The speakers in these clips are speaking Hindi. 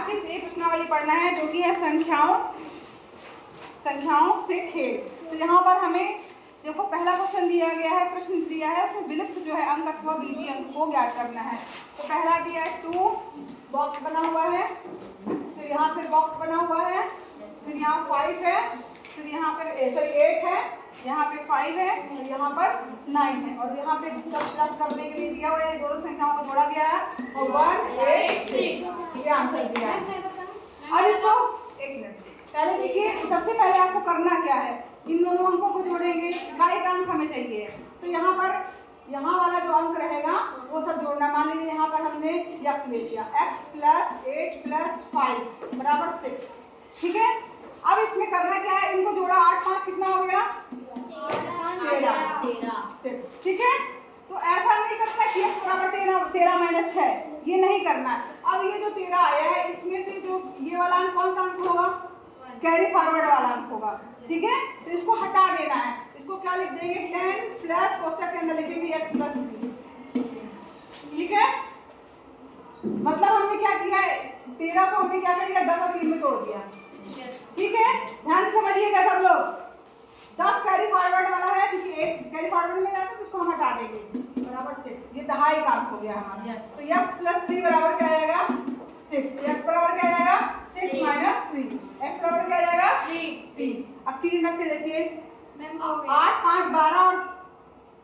क्लासेस एक प्रश्नावली पढ़ना है जो कि है संख्याओं से खेल। तो यहाँ पर हमें देखो पहला क्वेश्चन दिया गया है, प्रश्न दिया है, उसमें विलुप्त जो है अंक अथवा बीजीय अंक को ज्ञात करना है। तो पहला दिया है 2, बॉक्स बना हुआ है, फिर यहाँ पे बॉक्स बना हुआ है, फिर यहाँ 5 है, फिर यहाँ पर 8 है, यहाँ पे 5 है, और यहाँ पर 9 है, और यहाँ पे सब प्लस करने के लिए दिया हुआ है, दोनों संख्याओं को जोड़ा गया है और 1 8 6 ये आंसर दिया है। अब इसको एक मिनट पहले देखिए, सबसे पहले आपको करना क्या है, इन दोनों अंकों को जोड़ेंगे, एक अंक हमें चाहिए। तो यहाँ पर यहाँ वाला जो अंक रहेगा वो सब जोड़ना। मान लीजिए यहाँ पर हमने x ले लिया, x + 8 + 5 बराबर 6, ठीक है। अब इसमें करना क्या है, इनको जोड़ा, 8 5 कितना हो गया 13 6, ठीक है। तो ऐसा नहीं करना कि x बराबर 13 - 6, ये नहीं करना। अब ये जो 13 आया है इसमें से जो ये वाला अंक कौन सा अंक होगा, कैरी फॉरवर्ड वाला अंक होगा, ठीक है। तो इसको हटा देना है, इसको क्या लिख देंगे 10 प्लस कोष्टक के अंदर लिखेंगे x + 3, ठीक है। मतलब हमने क्या किया है, 13 को हमने क्या कर दिया 10 और 3 में तोड़ दिया, ठीक है। ध्यान से समझिएगा सब लोग। 10 कैरी फॉरवर्ड वाला है क्योंकि 1 कैरी फॉरवर्ड में जाता है तो उसको हम हटा देंगे, बराबर 6, ये दहाई का अंक हो गया हमारा। तो x + 3 बराबर क्या आ जाएगा 6, x बराबर क्या आ जाएगा 6 - 3, x बराबर क्या आ जाएगा 3। अब 3 रख के देखिए, 8 5 12 और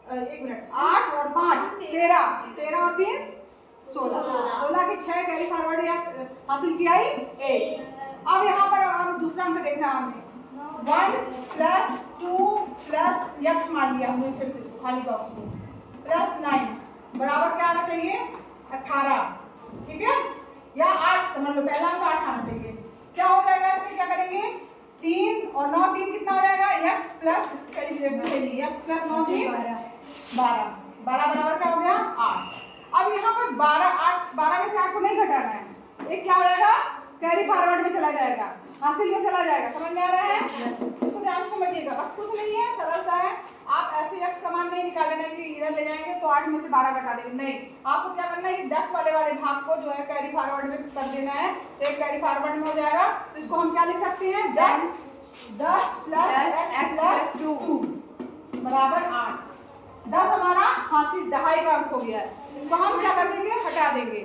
1 मिनट 8 और 5 13, 13 और 3 16 की 6 कैरी फॉरवर्ड हासिल किया ही 1। अब यहाँ पर अब दूसरा अंक देखना है हमें, 1 + 2 + x मान लिया हमने, फिर से खाली बॉक्स में +9 बराबर क्या आना चाहिए 18, ठीक है, या 8 समझ लो, पहला अंक 8 आना चाहिए। क्या हो जाएगा इसमें, क्या करेंगे 3 और 9 3 कितना हो जाएगा x प्लस x + 9 3 12 बराबर क्या हो गया 8। अब यहाँ पर 12 में से 8 को नहीं घटाना है, एक क्या हो जाएगा कैरी फॉरवर्ड में चला जाएगा, हासिल में चला जाएगा। समझ में आ रहा है, इसको ध्यान से समझिएगा, बस कुछ नहीं है, सरल सा है। आप ऐसे x कमांड नहीं निकाल लेना कि इधर ले जाएंगे तो 8 में से 12 घटा देंगे, नहीं, आपको क्या करना है कि 10 वाले भाग को जो है कैरी फॉरवर्ड में कर देना है, तो एक कैरी फॉरवर्ड में हो जाएगा। तो इसको हम क्या लिख सकते हैं 10 + x + 2 बराबर 8। 10 हमारा हासिल दहाई का अंक हो गया है, इसको हम क्या कर देंगे हटा देंगे।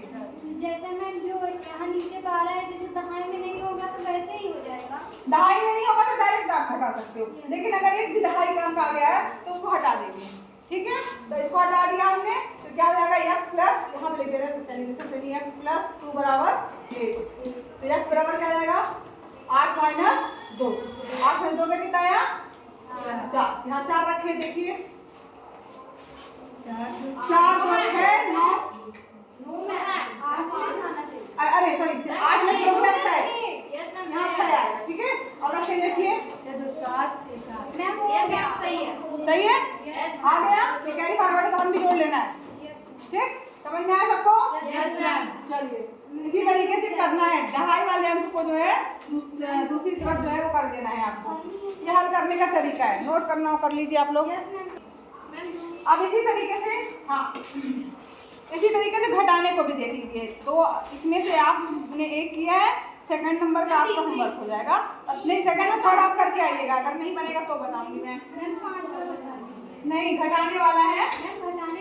जैसे मैम जो यहाँ नीचे का आ रहा है, जैसे दहाई में नहीं होगा तो वैसे ही हो जाएगा, दहाई में नहीं होगा तो डायरेक्ट आप हटा सकते हो, लेकिन अगर एक भी दहाई का अंक आ गया है तो उसको हटा देंगे, ठीक है। तो इसको हटा दिया हमने, तो क्या हो जाएगा x प्लस, यहाँ पे लिख दे रहे हैं कैलकुलेशन के लिए, x + 2 बराबर 8। तो x बराबर क्या जाएगा 8 - 2, 8 में 2 में कितना आया 4, यहाँ 4 रखे, देखिए 4 2 6 9, अरे सॉरी 8 में 2 में 6, यहाँ 6 आएगा, ठीक है। अब रखे देखिए सही है, आ गया। ये कैरी फॉरवर्ड का हम भी जोड़ लेना है, ठीक, समझ में आया सबको। चलिए इसी तरीके से करना है, दहाई वाले अंक को जो है दूसरी तरफ जो है वो कर देना है आपको। ये हल करने का तरीका है, नोट करना हो कर लीजिए आप लोग। अब इसी तरीके से, हाँ इसी तरीके से घटाने को भी देख लीजिए। तो इसमें से आपने एक किया है, सेकंड नंबर का आपका होमवर्क हो जाएगा, नहीं सेकंड में थर्ड आप करके आइएगा, अगर नहीं बनेगा तो बताऊंगी मैं। नहीं घटाने वाला है,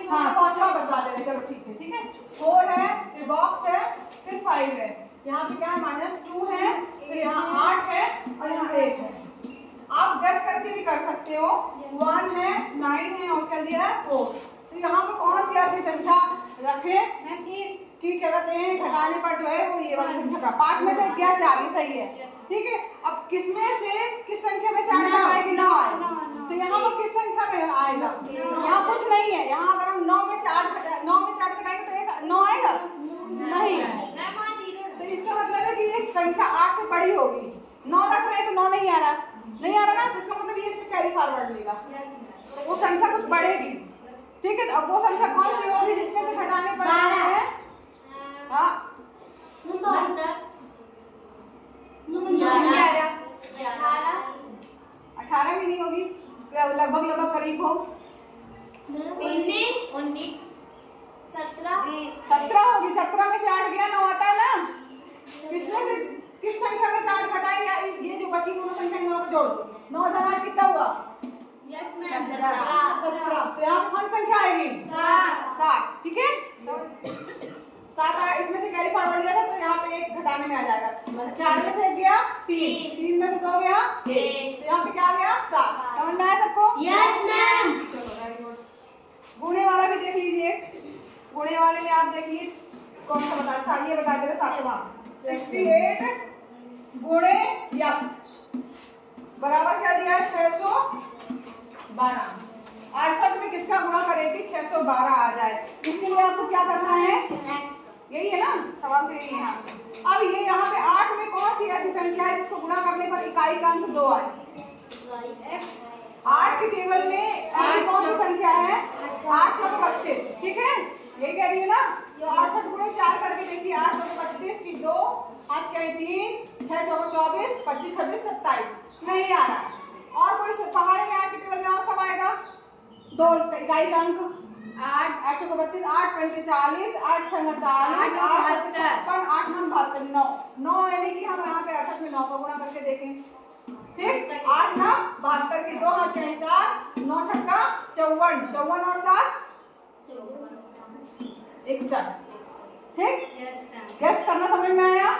हाँ पांचवा बता दे रहे, चलो ठीक है, ठीक है। 4 है, फिर बॉक्स है, फिर 5 है, यहाँ पे क्या है -2 है, फिर यहाँ 8 है और यहाँ 1 है। आप गैस करके भी कर सकते हो, 1 है 9 है और क्या दिया है 4। तो यहाँ पे कौन सी ऐसी संख्या रखे कि क्या कहते हैं घटाने पर जो है वो ये वाली संख्या का 5 में से क्या 4, ये सही है, ठीक है। अब किसमें से किस संख्या में से 8 घटाएगी 9 आए, तो यहाँ पर किस संख्या में आएगा, यहाँ कुछ नहीं है। यहाँ अगर हम 9 में से 8 घटाएंगे तो एक 9 आएगा नहीं, तो इसका मतलब है कि ये संख्या 8 से बड़ी होगी। 9 रख रहे हैं तो 9 नहीं आ रहा ना, तो इसका मतलब ये इससे कैरी फॉरवर्ड लेगा, तो वो संख्या कुछ बढ़ेगी, ठीक है। तो अब वो संख्या कौन सी होगी जिसमें से घटाने पर है, हाँ 18 भी नहीं होगी, लगभग करीब हो 19 17 होगी। 17 में से 8 गया 9 आता है ना, इसमें से होगा? Yes ma'am 17। तो यहाँ पे कौन सी संख्या आएगी? 7। ठीक है, 7 आया। इसमें से कैरी फॉरवर्ड लिया था तो यहाँ पे एक घटाने में आ जाएगा। 4 में से 1 गया 3, 3 में से 2 गया 1, तो यहाँ पे क्या आ गया? 7। समझ में आया सबको? Yes ma'am. चलो वेरी गुड। गुणे वाला भी देख लीजिए। गुणे वाले में आप देखिए कौन सा बता था, ये बता दे 7वां। 68 गुणे यक्स बराबर क्या दिया है? 612। 68 में किसका गुणा करेगी? 612 आ जाए। इसके लिए आपको क्या करना है? यही है ना सवाल, तो यही है यहाँ पे। अब ये यहाँ पे 8 में कौन सी ऐसी संख्या है जिसको गुणा करने पर इकाई का अंक 2 आए? 8 के टेबल में ऐसी कौन सी संख्या है? 8 चौक 32। ठीक है, यही कह रही है ना। तो 68 गुणे 4 करके देखिए। 8 चौक 32 की 2 हाथ क्या है 3, 6 चौक 24, 25 26 27 नहीं आ रहा है। और कोई पहाड़े में 8 के टेबल में और कब आएगा? 2 इकाई का अंक 8 8 चौक 32, 8 पंचे 40, 8 छंग 48, 8 सत्ते 56, 8 हम 72, 9 यानी कि हम यहाँ पे 68 में 9 का गुणा करके देखें। ठीक, 8 ना 72 के 2 हाथ क्या 7, 9 छक्का 54, 54 और 7 61। ठीक, गैस करना समझ में आया?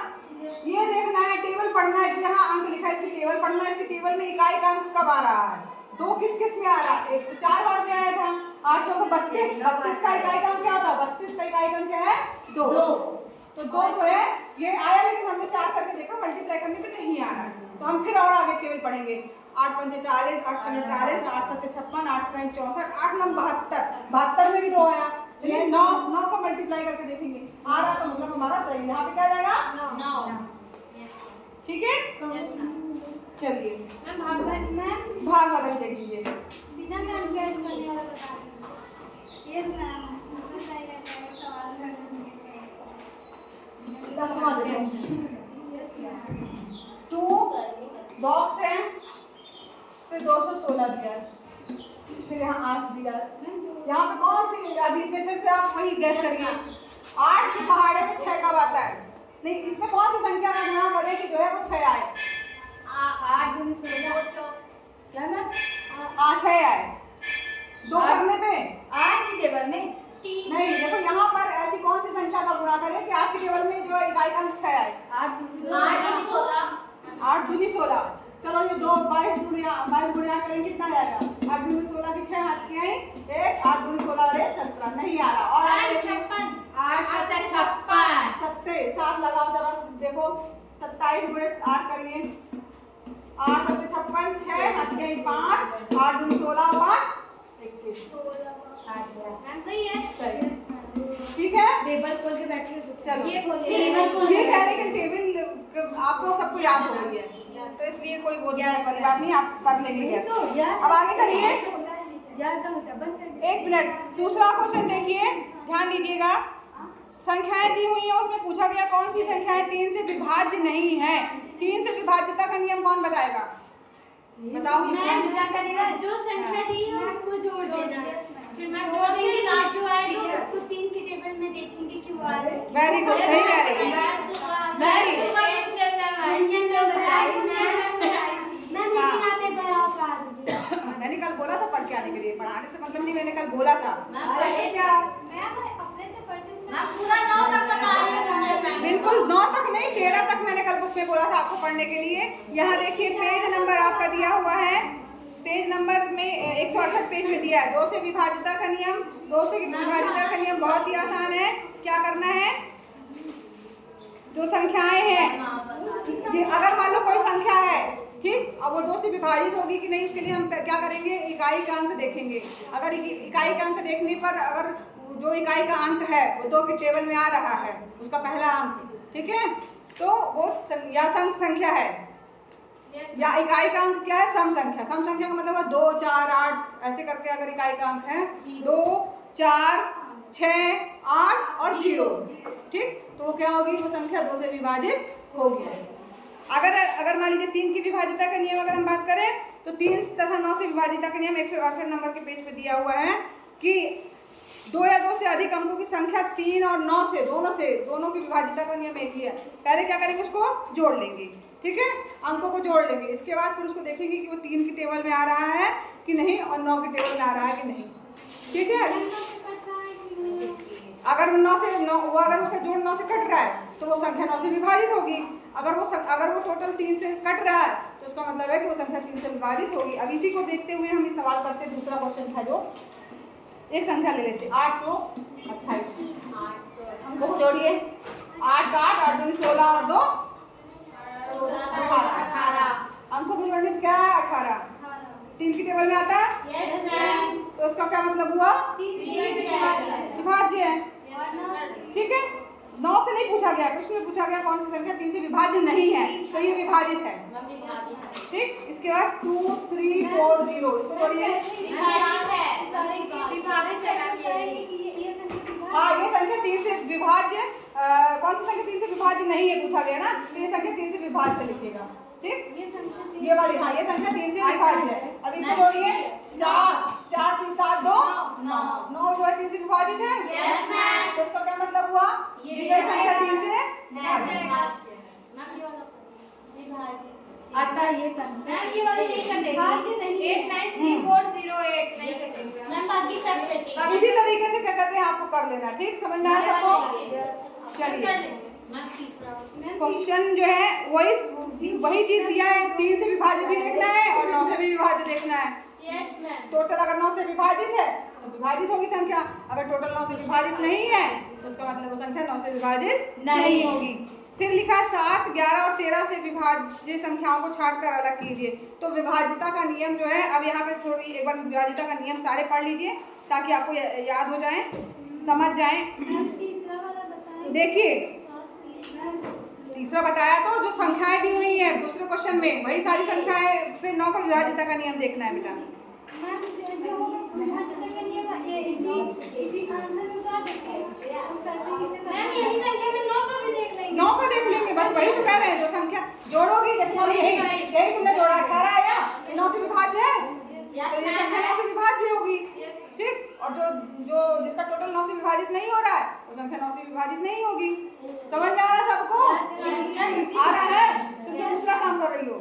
ये देखना है, टेबल पढ़ना है। जो यहाँ अंक लिखा है इसकी टेबल पढ़ना है। इसकी टेबल में इकाई का अंक कब आ रहा है? 2 किस किस में आ रहा है? एक तो 4 बार में आया था। 8 चौक 32, 32 का इकाई का अंक क्या था? 32 का इकाई का अंक क्या है? 2। तो 2 जो है ये आया, लेकिन हमने 4 करके देखा, मल्टीप्लाई करने पे नहीं आ रहा है। तो हम फिर और आगे टेबल पढ़ेंगे। 8 पंचे 40, 8 छंग 48, 8 सत्ते 56, 8 9 64, 8 9 72, 72 में भी 2 आया। ये 9 को मल्टीप्लाई करके देखेंगे, आ रहा तो मतलब हमारा सही। यहाँ पे क्या जाएगा? 9। ठीक है, चलिए भाग वाला देख लीजिए। बिना मैम गैस करने वाला बता दीजिए। यस मैम, इसमें सही रहता है सवाल करने से। 10वां देखो। Yes ma'am. 2 बॉक्स है, फिर 216 दिया है, फिर यहाँ 8 दिया है। यहाँ पे कौन सी? अभी इसमें फिर से आप वही गैस करिए। 8 के पहाड़े में 6 कब आता है? नहीं, इसमें कौन सी संख्या का गुणा करें कि जो है वो 6 आए? 8 दूनी 16 क्या मैम? 6 आए 2 करने पे। 8 के टेबल में नहीं, देखो यहाँ पर ऐसी कौन सी संख्या का गुणा करें कि 8 के टेबल में जो इकाई का अंक 6 आए? 8 दूनी 16 8 दूनी 16। चलो ये 2 22 गुणे 8 करेंगे कितना आएगा? 8 दूनी 16 की 6 हाथ की आई, 1 8 दूनी 16 और 1 17 नहीं आ रहा। और आगे देखिए 8 7 56 सत्ते 7 लगाओ जरा, देखो 27 गुणे 8 करिए। 8 सत्ते 56, 6 हाथ की आई 5, 8 दूनी 16 और 5 21। मैम सही है। सही, ठीक है। टेबल खोल के बैठी हो तो चलो ये खोल ठीक है, लेकिन टेबल आपको सबको याद हो गई है तो इसलिए कोई वो वाली बात नहीं, आप कर लेंगे। अब आगे करिए। ज्यादा होता बंद कर दे। 1 मिनट, दूसरा क्वेश्चन देखिए, ध्यान दीजिएगा। संख्याएं दी हुई हैं, उसमें पूछा गया कौन सी संख्याएं 3 से विभाज्य नहीं है? 3 से विभाज्यता का नियम कौन बताएगा? बताओ। मैम क्या करेगा? जो संख्या दी है उसको जोड़ देना है। फिर मैं जोड़ देंगे, लास्ट जो आए तो उसको 3 के टेबल में देखेंगे कि वो आ रहा है। वेरी गुड, सही कह रही है। Very good. मैंने कल बोला था पढ़ के आने के लिए, पढ़ाने से मतलब नहीं, मैंने कल बोला था। बिल्कुल 9 तक नहीं, 13 तक मैंने कल बुक में बोला था आपको पढ़ने के लिए। यहाँ देखिए पेज नंबर आपका दिया हुआ है, पेज नंबर में 168 पेज में दिया है 2 से विभाज्यता का नियम। 2 से विभाज्यता का नियम बहुत ही आसान है। क्या करना है? जो संख्याएं हैं, अगर मान लो कोई संख्या है, ठीक, अब वो 2 से विभाजित होगी कि नहीं, उसके लिए हम क्या करेंगे? इकाई का अंक देखेंगे। अगर इकाई का अंक देखने पर अगर जो इकाई का अंक है वो 2 के टेबल में आ रहा है, उसका पहला अंक, ठीक है, तो वो या सम संख्या है या इकाई का अंक क्या है? सम संख्या। सम संख्या का मतलब है 2 4 8 ऐसे करके अगर इकाई का अंक है 2 4 6 8 और 0, ठीक, तो वो क्या होगी? वो संख्या 2 से विभाजित होगी। अगर मान लीजिए 3 की विभाज्यता का नियम अगर हम बात करें तो 3 तथा 9 से विभाज्यता का नियम 168 नंबर के पेज पे दिया हुआ है कि दो या दो से अधिक अंकों की संख्या 3 और 9 से दोनों की विभाजिता का नियम एक ही है। पहले क्या करेंगे, उसको जोड़ लेंगे, ठीक है, अंकों को जोड़ लेंगे। इसके बाद फिर उसको देखेंगे कि वो 3 की टेबल में आ रहा है कि नहीं और 9 की टेबल में आ रहा है कि नहीं, ठीक है। अगर 9 से 9 वो अगर उसका जोड़ 9 से कट रहा है तो वो संख्या 9 से विभाजित होगी। अगर वो टोटल 3 से कट रहा है तो उसका मतलब है कि वो संख्या 3 से विभाजित होगी। अब इसी को देखते हुए हम ये सवाल करते हैं। दूसरा क्वेश्चन था जो एक संख्या ले लेते 828, हमको जोड़िए 8 का 8 8 दूनी 16 और 2 18, अंकों को जोड़ने क्या है 18, 3 की टेबल में आता है। Yes ma'am. तो उसका क्या मतलब हुआ, विभाज्य है, ठीक है। 9 से नहीं पूछा गया, प्रश्न में पूछा गया कौन सी संख्या 3 से विभाज्य नहीं है, तो ये विभाजित है, ठीक। इसके बाद 2 3 4 0 इसको जोड़िए। हाँ, ये संख्या 3 से विभाज्य कौन सी संख्या 3 से विभाज्य नहीं है पूछा गया ना, तो ये संख्या 3 से विभाज्य लिखेगा, ठीक। ये वाली, हाँ, ये संख्या 3 से विभाज्य है। अब इसको जोड़िए 4 4 3 7 2 9 जो है 3 से विभाजित है। Yes ma'am. तो इसका क्या मतलब हुआ, ये संख्या 3 से आता ये संख्या मैम ये वाली नहीं कटेगी। विभाज्य नहीं 893408 नहीं कटेगी मैम, बाकी सब कटेगी। इसी तरीके से क्या कहते हैं आपको कर लेना, ठीक, समझ में आया सबको। चलिए क्वेश्चन जो है वही चीज दिया है, 3 से विभाजित भी देखना है और 9 से भी विभाजित देखना है। Yes ma'am. टोटल अगर 9 से विभाजित है तो विभाजित होगी संख्या, अगर टोटल 9 से विभाजित नहीं है तो उसका मतलब वो संख्या 9 से विभाजित नहीं होगी। फिर लिखा 7 11 और 13 से विभाज्य संख्याओं को छाड़कर अलग कीजिए। तो विभाजिता का नियम जो है, अब यहाँ पे थोड़ी एक बार विभाजिता का नियम सारे पढ़ लीजिए ताकि आपको याद हो जाए, समझ जाए। देखिए तीसरा बताया तो जो संख्याएं दी हुई है दूसरे क्वेश्चन में वही सारी संख्याएं, फिर 9 का विभाजिता का नियम देखना है बेटा। मैम यही संख्या में 9 का भी देख लेंगे। 9 का देख लेंगे, बस वही तो कह रहे हैं, जो संख्या जोड़ोगी जैसे यही तुमने जोड़ा 18 आया, 9 से विभाज्य है तो ये संख्या 9 से विभाज्य होगी, ठीक। और जो जिसका टोटल 9 से विभाजित नहीं हो रहा है वो संख्या 9 से विभाजित नहीं होगी। समझ में आ रहा है सबको? आ रहा है तो तुम दूसरा काम कर रही हो।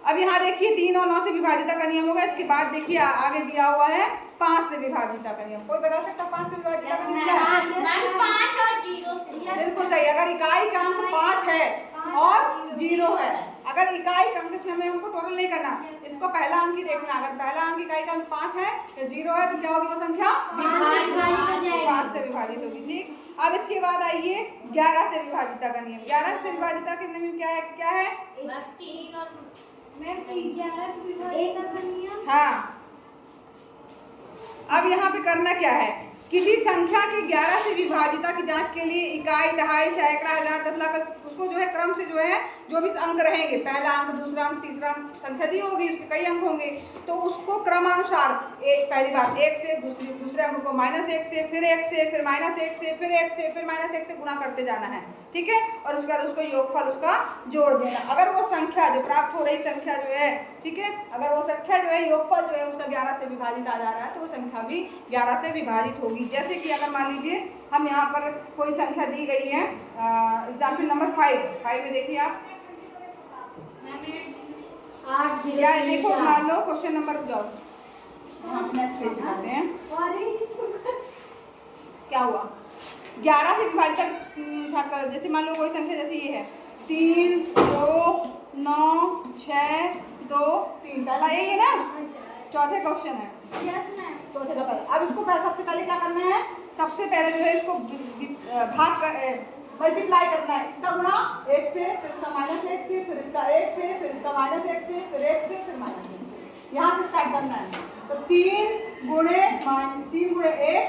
अब यहाँ देखिए 3 और 9 से विभाजिता का नियम होगा। इसके बाद देखिए आगे दिया हुआ है 5 से विभाजिता का नियम। कोई बता सकता 5 से विभाजिता का नियम क्या है? मैम 5 और 0 से। बिल्कुल सही। अगर इकाई का अंक 5 है और 0 है, अगर इकाई का अंक, इसमें हमें हमको टोटल नहीं करना, इसको पहला अंक ही देखना। अगर पहला अंक इकाई का अंक 5 है या 0 है तो क्या होगी वो संख्या? 5 से विभाजित होगी, ठीक। अब इसके बाद आइए 11 से विभाजिता का नियम। 11 से विभाजिता के नियम क्या है? 3 और मैम 11 से विभाजित का नियम। हाँ, अब यहाँ पे करना क्या है, किसी संख्या की 11 से विभाजिता की जांच के लिए इकाई, दहाई, सैकड़ा, हजार, 10 लाख, उसको जो है क्रम से जो है जो भी अंक रहेंगे, पहला अंक, दूसरा अंक, तीसरा अंक, संख्या दी होगी, उसके कई अंक होंगे, तो उसको क्रमानुसार पहली बार 1 से, दूसरे अंक को -1 से, फिर 1 से, फिर -1 से, फिर 1 से, फिर -1 से गुणा करते जाना है, ठीक है। और उसके बाद उसको योगफल उसका जोड़ देना। अगर वो संख्या जो प्राप्त हो रही संख्या जो है, ठीक है, अगर वो संख्या जो है योगफल जो है उसका 11 से विभाजित आ जा रहा है तो वो संख्या भी 11 से विभाजित होगी। जैसे कि अगर मान लीजिए हम यहाँ पर कोई संख्या दी गई है, एग्जाम्पल नंबर 5 में देखिए आप, क्या देखो, मान लो क्वेश्चन नंबर, जाओ हम नेक्स्ट पेज दिखाते हैं क्या हुआ। 11 से विभाजित, जैसे मान लो कोई संख्या जैसे ये है 3 2 9 6 2 3, पहला यही है ना, चौथे क्वेश्चन है, चौथे का पहला। अब इसको सबसे पहले क्या करना है, सबसे पहले जो है इसको मल्टीप्लाई करना है। इसका गुणा 1 से, फिर इसका -1 से, फिर इसका 1 से, फिर इसका -1 से, फिर 1 से, फिर -1 से, यहाँ से स्टार्ट करना है। तो 3 गुणे 1,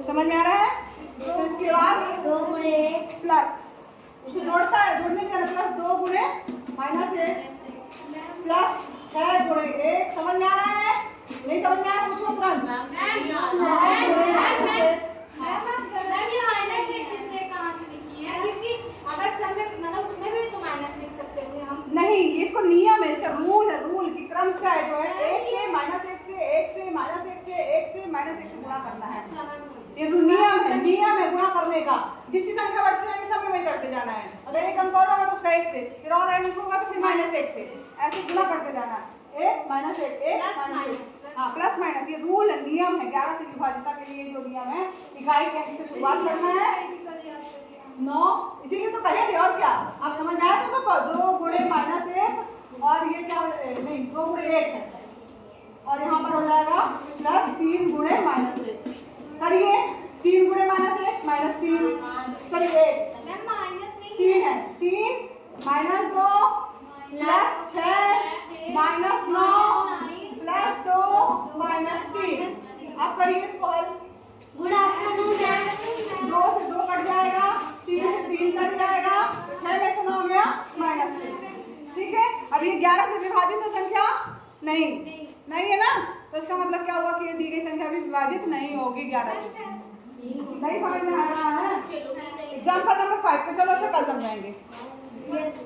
समझ में आ रहा है। फिर इसके बाद 2 गुणे 1 प्लस, उसको जोड़ता है, जोड़ने के लिए प्लस 2 गुणे -1 प्लस 6 गुणे 1, समझ में आ रहा है? नहीं समझ में आया पूछो तुरंत। अगर सब में मतलब उसमें भी तो माइनस लिख सकते थे हम। नहीं, इसको नियम है, इसका रूल है, रूल की क्रम से जो है 1 से -1 से, 1 से -1 से, संख्या बढ़ती जाएंगी सब में वही करते जाना है। अगर एक अंक और होगा तो उसका 1 से, फिर और अंक होगा तो फिर -1 से, ऐसे गुणा करते जाना है। 1 -1 1 -1। हाँ प्लस माइनस ये रूल नियम है 11 से विभाजिता के लिए जो नियम है, इकाई के अंक से शुरुआत करना है 9, इसीलिए तो कहे थे और क्या आप समझ आए थे। तो 2 गुणे -1 और ये क्या नहीं 2 गुणे 1 है और यहाँ पर हो जाएगा प्लस 3 गुणे -1। करिए 3 गुणे -1 -3 चलिए 1 मैम माइनस नहीं 3 है 3 -2 प्लस 6 -9 प्लस 2 -3। अब करिए इसको हल। Good afternoon ma'am. 2 से 2 कट जाएगा, 3 से 3 कट जाएगा, 6 में से 9 हो गया -3। ठीक है, अब ये 11 से विभाजित है संख्या नहीं है ना, तो इसका मतलब क्या हुआ कि ये दी गई संख्या भी विभाजित नहीं होगी 11 से। नहीं समझ में आ रहा है? एग्जाम्पल नंबर 5 पे चलो अच्छा कल समझाएंगे।